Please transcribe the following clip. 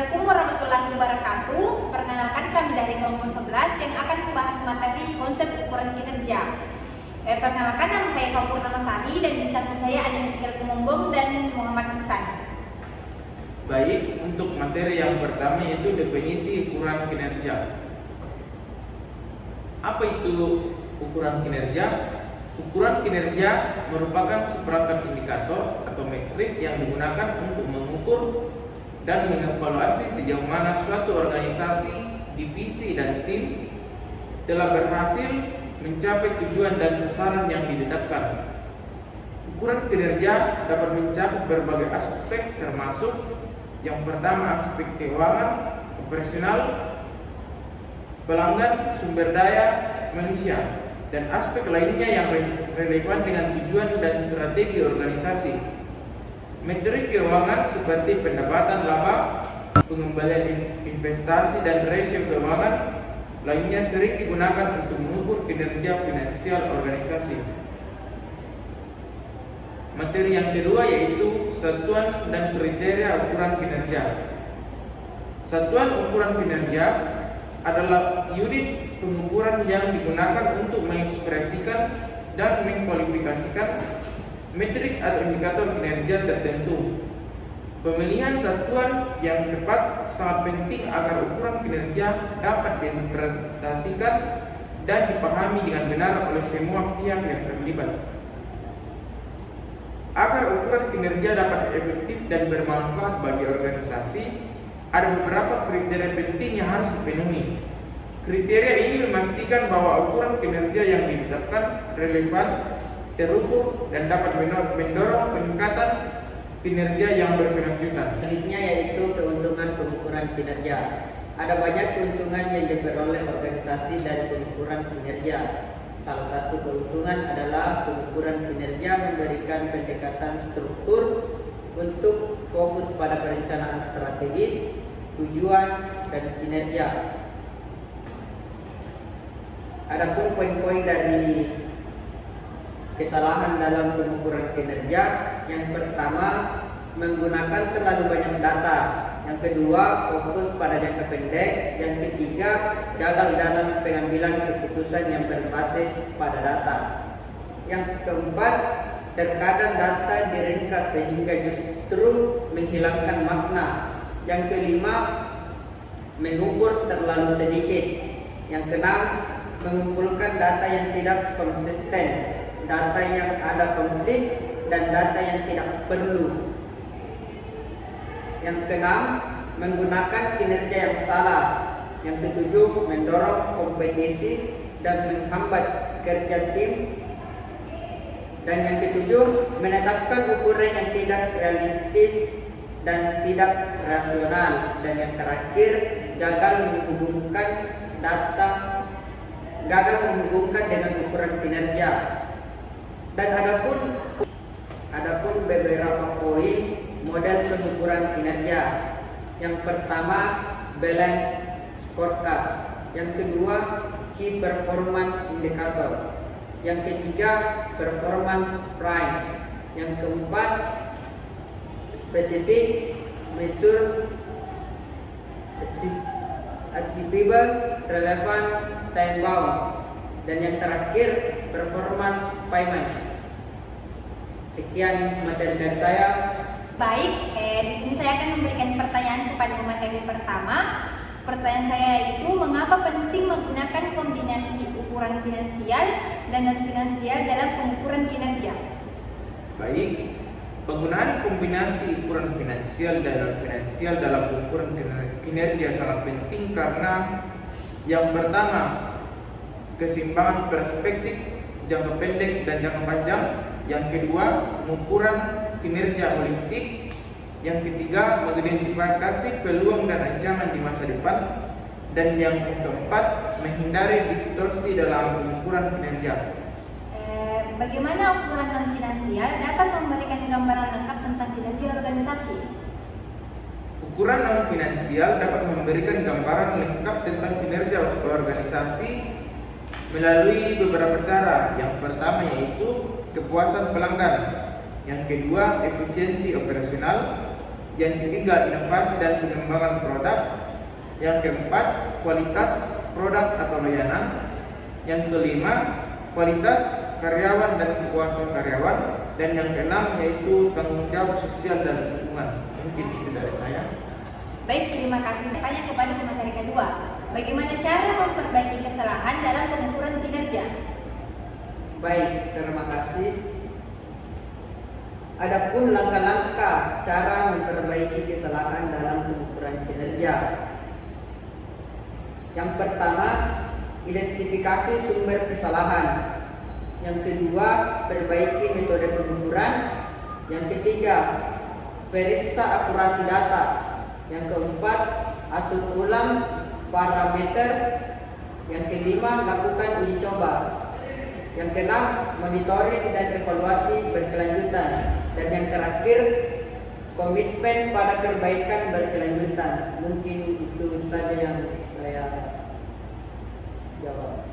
Assalamualaikum warahmatullahi wabarakatuh. Perkenalkan kami dari kelompok 11 yang akan membahas materi konsep ukuran kinerja. Perkenalkan, nama saya Fapurnama Sari dan di samping saya ada Rizky Kumombong dan Muhammad Iksan. Baik, untuk materi yang pertama yaitu definisi ukuran kinerja. Apa itu ukuran kinerja? Ukuran kinerja merupakan seperangkat indikator atau metrik yang digunakan untuk mengukur dan mengevaluasi sejauh mana suatu organisasi, divisi, dan tim telah berhasil mencapai tujuan dan sasaran yang ditetapkan. Ukuran kinerja dapat mencakup berbagai aspek termasuk yang pertama aspek keuangan, operasional, pelanggan, sumber daya manusia, dan aspek lainnya yang relevan dengan tujuan dan strategi organisasi. Metrik keuangan seperti pendapatan laba, pengembalian investasi, dan rasio keuangan lainnya sering digunakan untuk mengukur kinerja finansial organisasi. Materi yang kedua yaitu satuan dan kriteria ukuran kinerja. Satuan ukuran kinerja adalah unit pengukuran yang digunakan untuk mengekspresikan dan mengkualifikasikan metrik atau indikator kinerja tertentu. Pemilihan satuan yang tepat sangat penting agar ukuran kinerja dapat diinterpretasikan dan dipahami dengan benar oleh semua pihak yang terlibat. Agar ukuran kinerja dapat efektif dan bermanfaat bagi organisasi, ada beberapa kriteria penting yang harus dipenuhi. Kriteria ini memastikan bahwa ukuran kinerja yang ditetapkan relevan, terukur, dan dapat mendorong peningkatan kinerja yang berkelanjutan. Selanjutnya yaitu keuntungan pengukuran kinerja. Ada banyak keuntungan yang diperoleh organisasi dari pengukuran kinerja. Salah satu keuntungan adalah pengukuran kinerja memberikan pendekatan struktur untuk fokus pada perencanaan strategis, tujuan, dan kinerja. Adapun poin-poin dari kesalahan dalam pengukuran kinerja, yang pertama menggunakan terlalu banyak data, yang kedua fokus pada jangka pendek, yang ketiga gagal dalam pengambilan keputusan yang berbasis pada data, yang keempat terkadang data diringkas sehingga justru menghilangkan makna, yang kelima mengukur terlalu sedikit, yang keenam mengumpulkan data yang tidak konsisten, data yang ada konflik, dan data yang tidak perlu. Yang keenam, menggunakan kinerja yang salah. Yang ketujuh, mendorong kompetisi dan menghambat kerja tim. Dan yang ketujuh, menetapkan ukuran yang tidak realistis dan tidak rasional. Dan yang terakhir, gagal menghubungkan dengan ukuran kinerja. Dan adapun beberapa poin model pengukuran kinerja. Yang pertama, balance scorecard. Yang kedua, key performance indicator. Yang ketiga, performance prime. Yang keempat, specific measure, achievable, relevant, time bound. Dan yang terakhir, performance payment. Sekian materi dari saya. Baik, di sini saya akan memberikan pertanyaan kepada pemateri pertama. Pertanyaan saya itu, mengapa penting menggunakan kombinasi ukuran finansial dan non-finansial dalam pengukuran kinerja? Baik, penggunaan kombinasi ukuran finansial dan non-finansial dalam pengukuran kinerja sangat penting karena yang pertama, keseimbangan perspektif jangka pendek dan jangka panjang. Yang kedua, pengukuran kinerja holistik. Yang ketiga, mengidentifikasi peluang dan ancaman di masa depan. Dan yang keempat, menghindari distorsi dalam pengukuran kinerja. Bagaimana ukuran non-finansial dapat memberikan gambaran lengkap tentang kinerja organisasi? Ukuran non-finansial dapat memberikan gambaran lengkap tentang kinerja organisasi melalui beberapa cara. Yang pertama yaitu kepuasan pelanggan, yang kedua efisiensi operasional, Yang ketiga, inovasi dan pengembangan produk. Yang keempat, kualitas produk atau layanan. Yang kelima, kualitas karyawan dan kepuasan karyawan. Dan yang keenam yaitu tanggung jawab sosial dan lingkungan. Mungkin itu dari saya. Baik, terima kasih. Tanya kepada pemateri kedua. Bagaimana cara memperbaiki kesalahan dalam pengukuran kinerja? Baik, terima kasih. Adapun langkah-langkah cara memperbaiki kesalahan dalam pengukuran kinerja. Yang pertama, identifikasi sumber kesalahan. Yang kedua, perbaiki metode pengukuran. Yang ketiga, periksa akurasi data. Yang keempat, atur ulang parameter. Yang kelima, lakukan uji coba. Yang keenam, monitoring dan evaluasi berkelanjutan. Dan yang terakhir, komitmen pada perbaikan berkelanjutan. Mungkin itu saja yang saya jawab.